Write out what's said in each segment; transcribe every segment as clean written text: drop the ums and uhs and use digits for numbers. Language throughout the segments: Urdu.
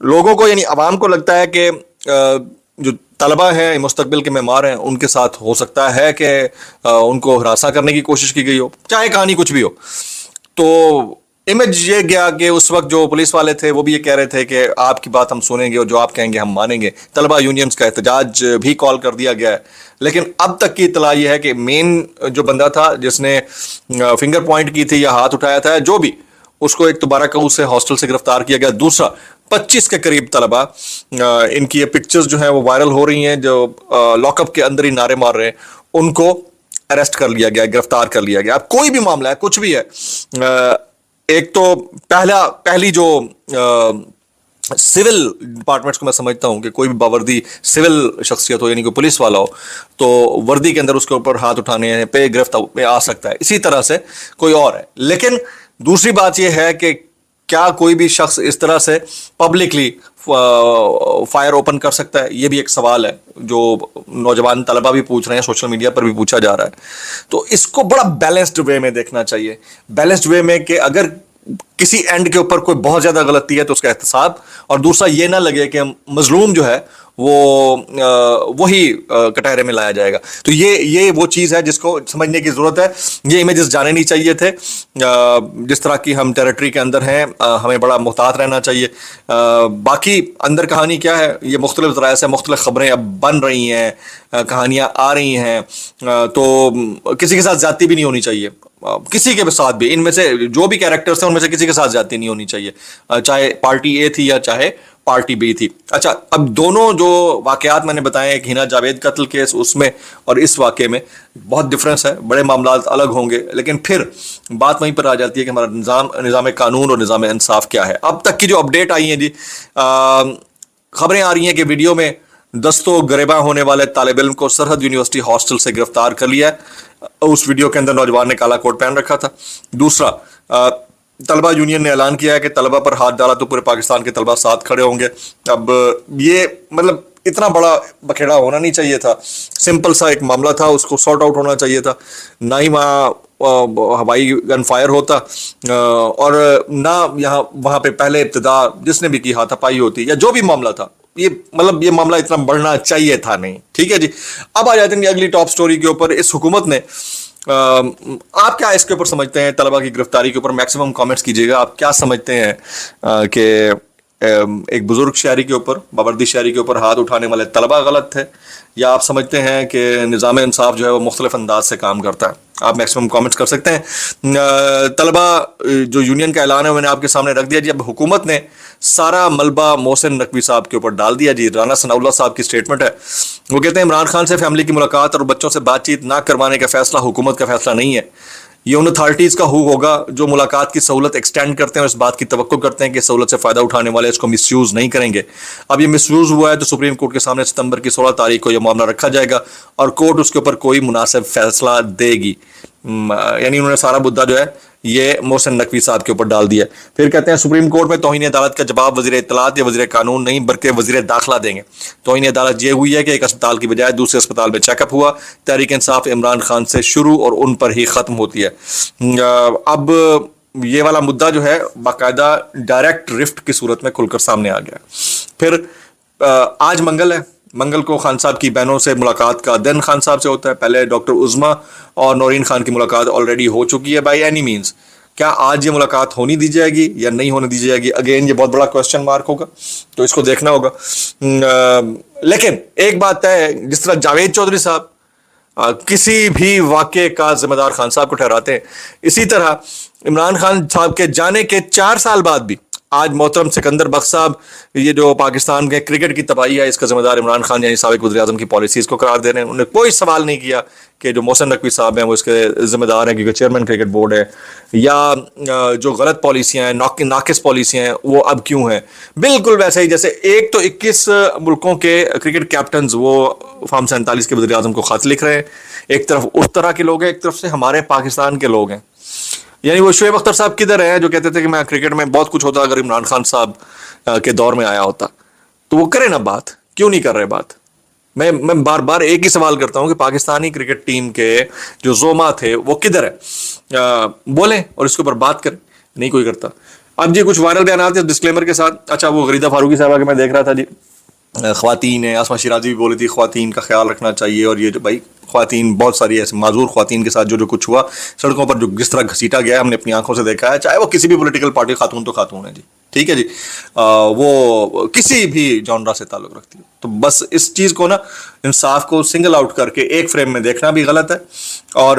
لوگوں کو یعنی عوام کو لگتا ہے کہ جو طلبہ ہیں مستقبل کے معمار ہیں ان کے ساتھ ہو سکتا ہے کہ ان کو ہراساں کرنے کی کوشش کی گئی ہو، چاہے کہانی کچھ بھی ہو. تو امیج یہ گیا کہ اس وقت جو پولیس والے تھے وہ بھی یہ کہہ رہے تھے کہ آپ کی بات ہم سنیں گے اور جو آپ کہیں گے ہم مانیں گے. طلبہ یونینز کا احتجاج بھی کال کر دیا گیا ہے. لیکن اب تک کی اطلاع یہ ہے کہ مین جو بندہ تھا جس نے فنگر پوائنٹ کی تھی یا ہاتھ اٹھایا تھا جو بھی، اس کو ایک تو بارہ سے ہاسٹل سے گرفتار کیا گیا. دوسرا 25 کے قریب طلبہ، ان کی یہ پکچرز جو ہیں وہ وائرل ہو رہی ہیں، جو لاک اپ کے اندر ہی نعرے مار رہے ہیں، ان کو اریسٹ کر لیا گیا، گرفتار کر لیا گیا. اب کوئی بھی معاملہ ہے، کچھ بھی ہے، ایک تو پہلی جو سول ڈپارٹمنٹس کو میں سمجھتا ہوں کہ کوئی بھی باوردی سول شخصیت ہو، یعنی کوئی پولیس والا ہو، تو وردی کے اندر اس کے اوپر ہاتھ اٹھانے پہ گرفت پہ آ سکتا ہے. اسی طرح سے کوئی اور ہے. لیکن دوسری بات یہ ہے کہ کیا کوئی بھی شخص اس طرح سے پبلکلی فائر اوپن کر سکتا ہے؟ یہ بھی ایک سوال ہے جو نوجوان طلبہ بھی پوچھ رہے ہیں، سوشل میڈیا پر بھی پوچھا جا رہا ہے. تو اس کو بڑا بیلنسڈ وے میں دیکھنا چاہیے، بیلنسڈ وے میں کہ اگر کسی اینڈ کے اوپر کوئی بہت زیادہ غلطی ہے تو اس کا احتساب، اور دوسرا یہ نہ لگے کہ مظلوم جو ہے وہ وہی کٹہرے میں لایا جائے گا. تو یہ وہ چیز ہے جس کو سمجھنے کی ضرورت ہے. یہ امیجز جانے نہیں چاہیے تھے. جس طرح کی ہم ٹیریٹری کے اندر ہیں ہمیں بڑا محتاط رہنا چاہیے. باقی اندر کہانی کیا ہے، یہ مختلف ذرائع سے مختلف خبریں اب بن رہی ہیں، کہانیاں آ رہی ہیں، تو کسی کے ساتھ زیادتی بھی نہیں ہونی چاہیے. کسی کے ساتھ بھی، ان میں سے جو بھی کیریکٹرز ہیں ان میں سے کسی کے ساتھ زیادتی نہیں ہونی چاہیے، چاہے پارٹی اے تھی یا چاہے پارٹی بی تھی. اچھا، اب دونوں جو واقعات میں نے بتائے، ایک ہینا جاوید قتل کیس، اس میں اور اس واقعے میں بہت ڈفرینس ہے، بڑے معاملات الگ ہوں گے، لیکن پھر بات وہیں پر آ جاتی ہے کہ ہمارا نظام قانون اور نظام انصاف کیا ہے. اب تک کی جو اپڈیٹ آئی ہیں جی، خبریں آ رہی ہیں کہ ویڈیو میں دستوں گریباں ہونے والے طالب علم کو سرحد یونیورسٹی ہاسٹل سے گرفتار کر لیا ہے. اس ویڈیو کے اندر نوجوان نے کالا کوٹ پہن رکھا تھا. دوسرا، طلبہ یونین نے اعلان کیا ہے کہ طلبہ پر ہاتھ ڈالا تو پورے پاکستان کے طلبہ ساتھ کھڑے ہوں گے. اب یہ مطلب اتنا بڑا بکھیڑا ہونا نہیں چاہیے تھا، سمپل سا ایک معاملہ تھا، اس کو سارٹ آؤٹ ہونا چاہیے تھا. نہ ہی وہاں ہوائی گن فائر ہوتا، اور نہ یہاں وہاں پہ پہلے ابتدا جس نے بھی کی ہاتھا پائی ہوتی، یا جو بھی معاملہ تھا. یہ مطلب یہ معاملہ اتنا بڑھنا چاہیے تھا نہیں. ٹھیک ہے جی. اب آ جاتے ہیں اگلی ٹاپ سٹوری کے اوپر. اس حکومت نے، آپ کیا اس کے اوپر سمجھتے ہیں طلبہ کی گرفتاری کے اوپر؟ میکسیمم کامنٹس کیجیے گا. آپ کیا سمجھتے ہیں کہ ایک بزرگ شہری کے اوپر، باوردی شہری کے اوپر ہاتھ اٹھانے والے طلبہ غلط تھے، یا آپ سمجھتے ہیں کہ نظام انصاف جو ہے وہ مختلف انداز سے کام کرتا ہے؟ آپ میکسیمم کامنٹس کر سکتے ہیں. طلبہ جو یونین کا اعلان ہے میں نے آپ کے سامنے رکھ دیا جی. اب حکومت نے سارا ملبہ محسن نقوی صاحب کے اوپر ڈال دیا جی. رانا ثناء اللہ صاحب کی سٹیٹمنٹ ہے، وہ کہتے ہیں عمران خان سے فیملی کی ملاقات اور بچوں سے بات چیت نہ کروانے کا فیصلہ حکومت کا فیصلہ نہیں ہے، یہ ان اتھارٹیز کا ہوگا جو ملاقات کی سہولت ایکسٹینڈ کرتے ہیں اور اس بات کی توقع کرتے ہیں کہ سہولت سے فائدہ اٹھانے والے اس کو مس یوز نہیں کریں گے. اب یہ مس یوز ہوا ہے تو سپریم کورٹ کے سامنے ستمبر کی 16 تاریخ کو یہ معاملہ رکھا جائے گا اور کورٹ اس کے اوپر کوئی مناسب فیصلہ دے گی. یعنی انہوں نے سارا مدعا جو ہے یہ محسن نقوی صاحب کے اوپر ڈال دیا. پھر کہتے ہیں سپریم کورٹ میں توہین عدالت کا جواب وزیر اطلاعات یا وزیر قانون نہیں بلکہ وزیر داخلہ دیں گے. توہین عدالت یہ ہوئی ہے کہ ایک اسپتال کی بجائے دوسرے اسپتال میں چیک اپ ہوا. تحریک انصاف عمران خان سے شروع اور ان پر ہی ختم ہوتی ہے. اب یہ والا مدعا جو ہے باقاعدہ ڈائریکٹ رفٹ کی صورت میں کھل کر سامنے آ گیا. پھر آج منگل ہے، منگل کو خان صاحب کی بہنوں سے ملاقات کا دن خان صاحب سے ہوتا ہے. پہلے ڈاکٹر عظما اور نورین خان کی ملاقات آلریڈی ہو چکی ہے بائی اینی مینز. کیا آج یہ ملاقات ہونی دی جائے گی یا نہیں ہونے دی جائے گی؟ اگین یہ بہت بڑا کوشچن مارک ہوگا، تو اس کو دیکھنا ہوگا. لیکن ایک بات ہے، جس طرح جاوید چودھری صاحب کسی بھی واقعے کا ذمہ دار خان صاحب کو ٹھہراتے ہیں، اسی طرح عمران خان صاحب کے جانے کے 4 سال بعد بھی آج محترم سکندر بخش صاحب یہ جو پاکستان کے کرکٹ کی تباہی ہے اس کا ذمہ دار عمران خان یعنی سابق وزیر اعظم کی پالیسیز کو قرار دے رہے ہیں. انہوں نے کوئی سوال نہیں کیا کہ جو محسن نقوی صاحب ہیں وہ اس کے ذمہ دار ہیں کیونکہ چیئرمین کرکٹ بورڈ ہے، یا جو غلط پالیسیاں ہیں، ناقص پالیسیاں ہیں، وہ اب کیوں ہیں. بالکل ویسے ہی جیسے ایک تو 21 ملکوں کے کرکٹ کیپٹنز وہ فارم 47 کے وزیر اعظم کو خط لکھ رہے ہیں. ایک طرف اس طرح کے لوگ ہیں، ایک طرف سے ہمارے پاکستان کے لوگ ہیں. یعنی وہ شعیب اختر صاحب کدھر ہیں جو کہتے تھے کہ میں کرکٹ میں بہت کچھ ہوتا اگر عمران خان صاحب کے دور میں آیا ہوتا. تو وہ کرے نا بات، کیوں نہیں کر رہے بات؟ میں بار بار ایک ہی سوال کرتا ہوں کہ پاکستانی کرکٹ ٹیم کے جو زوما تھے وہ کدھر ہیں؟ بولیں اور اس کے اوپر بات کریں. نہیں کوئی کرتا. اب جی کچھ وائرل بیانات ہیں ڈسکلیمر کے ساتھ. اچھا وہ غریدہ فاروقی صاحبہ کے میں دیکھ رہا تھا جی, خواتین ہیں, آسما شیرازی بھی بولی تھی خواتین کا خیال رکھنا چاہیے, اور یہ جو بھائی خواتین بہت ساری ایسے معذور خواتین کے ساتھ جو کچھ ہوا سڑکوں پر, جو جس طرح گھسیٹا گیا ہے, ہم نے اپنی آنکھوں سے دیکھا ہے, چاہے وہ کسی بھی پولیٹیکل پارٹی, خاتون تو خاتون ہے جی, ٹھیک ہے جی, وہ کسی بھی جانرا سے تعلق رکھتی ہے. تو بس اس چیز کو نا, انصاف کو سنگل آؤٹ کر کے ایک فریم میں دیکھنا بھی غلط ہے, اور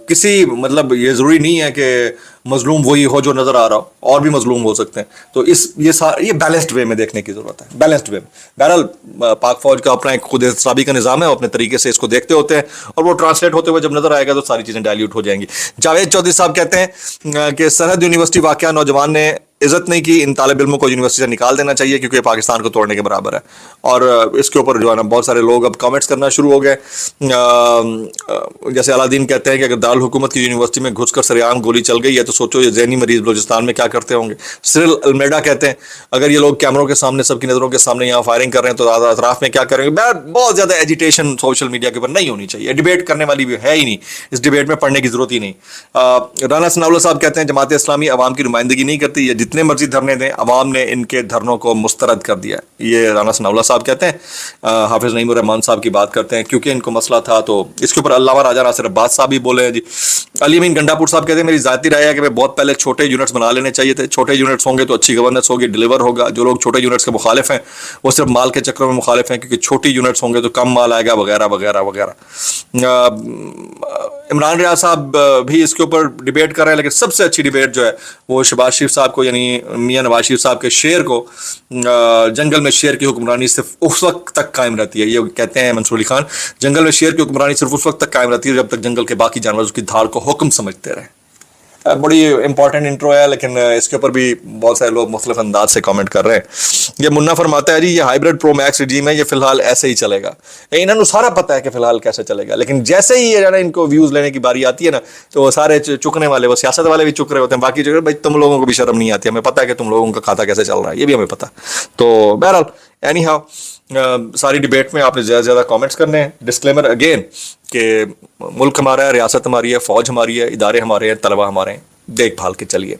کسی مطلب یہ ضروری نہیں ہے کہ مظلوم وہی ہو جو نظر آ رہا ہو, اور بھی مظلوم ہو سکتے ہیں. تو یہ بیلنسڈ وے میں دیکھنے کی ضرورت ہے, بیلنسڈ وے میں. بہرحال پاک فوج کا اپنا ایک خود احتسابی کا نظام ہے, وہ اپنے طریقے سے اس کو دیکھتے ہوتے ہیں, اور وہ ٹرانسلیٹ ہوتے ہوئے جب نظر آئے گا تو ساری چیزیں ڈائلیوٹ ہو جائیں گی. جاوید چودھری صاحب کہتے ہیں کہ سرحد یونیورسٹی واقعہ نوجوان نے عزت نہیں کی, ان طالب علموں کو یونیورسٹی سے نکال دینا چاہیے کیونکہ یہ پاکستان کو توڑنے کے برابر ہے. اور اس کے اوپر جو ہے نا بہت سارے لوگ اب کامنٹس کرنا شروع ہو گئے. جیسے علادین کہتے ہیں کہ اگر دارالحکومت کی یونیورسٹی میں گھس کر سریعام گولی چل گئی ہے تو سوچو یہ ذہنی مریض بلوچستان میں کیا کرتے ہوں گے. سرل المیڈا کہتے ہیں اگر یہ لوگ کیمروں کے سامنے, سب کی نظروں کے سامنے یہاں فائرنگ کر رہے ہیں تو اطراف میں کیا کریں گے. بہت زیادہ ایجیٹیشن سوشل میڈیا کے اوپر نہیں ہونی چاہیے, ڈیبیٹ کرنے والی بھی ہے ہی نہیں, اس ڈیبیٹ میں پڑھنے کی ضرورت ہی نہیں. رانا ثناء اللہ صاحب کہتے ہیں جماعت اسلامی عوام کی نمائندگی نہیں کرتی, یہ جتنے مرضی دھرنے دیں عوام نے ان کے دھرنوں کو مسترد کر دیا. یہ رانا ثناء اللہ صاحب کہتے ہیں. حافظ نعیم الرحمان صاحب کی بات کرتے ہیں کیونکہ ان کو مسئلہ تھا, تو اس کے اوپر علامہ راجہ ناصر عباس صاحب بھی بولے ہیں جی. علی امین گنڈاپور صاحب کہتے ہیں میری ذاتی رائے ہے کہ بہت پہلے چھوٹے یونٹس بنا لینے چاہیے تھے, چھوٹے یونٹس ہوں گے تو اچھی گورننس ہوگی, ڈیلیور ہوگا. جو لوگ چھوٹے یونٹس کے مخالف ہیں وہ صرف مال کے چکروں میں مخالف ہیں, کیونکہ چھوٹی یونٹس ہوں گے تو کم مال آئے گا وغیرہ وغیرہ وغیرہ. عمران ریاض صاحب بھی اس کے اوپر ڈیبیٹ کر رہے ہیں, لیکن سب سے اچھی ڈیبیٹ جو ہے وہ شہباز شریف صاحب کو, یعنی میاں نواز شریف صاحب کے شیر کو, جنگل میں شیر کی حکمرانی صرف اس وقت تک قائم رہتی ہے. یہ کہتے ہیں منصور علی خان, جنگل میں شیر کی حکمرانی صرف اس وقت تک قائم رہتی ہے جب تک جنگل کے باقی جانور اس کی دھاڑ کو حکم سمجھتے رہیں. بڑی امپورٹنٹ انٹرو ہے, لیکن اس کے اوپر بھی بہت سارے لوگ مختلف انداز سے کامنٹ کر رہے ہیں. یہ منا فرماتا ہے جی یہ ہائیبرڈ پرو میکس رجیم ہے, یہ فی الحال ایسے ہی چلے گا. انہوں نے سارا پتہ ہے کہ فی الحال کیسے چلے گا, لیکن جیسے ہی ان کو ویوز لینے کی باری آتی ہے نا تو وہ سارے چکنے والے, وہ سیاست والے بھی چک رہے ہوتے ہیں, باقی جو بھائی تم لوگوں کو بھی شرم نہیں آتی, ہمیں پتہ ہے کہ تم لوگوں کا کھاتا کیسے چل رہا ہے, یہ بھی ہمیں پتہ. تو بہرحال اینی ہاؤ ساری ڈیبیٹ میں آپ نے زیادہ سے زیادہ کامنٹس کرنے ہیں. ڈسکلیمر اگین کہ ملک ہمارا ہے, ریاست ہماری ہے, فوج ہماری ہے, ادارے ہمارے ہیں, طلبہ ہمارے ہیں, دیکھ بھال کے چلیے.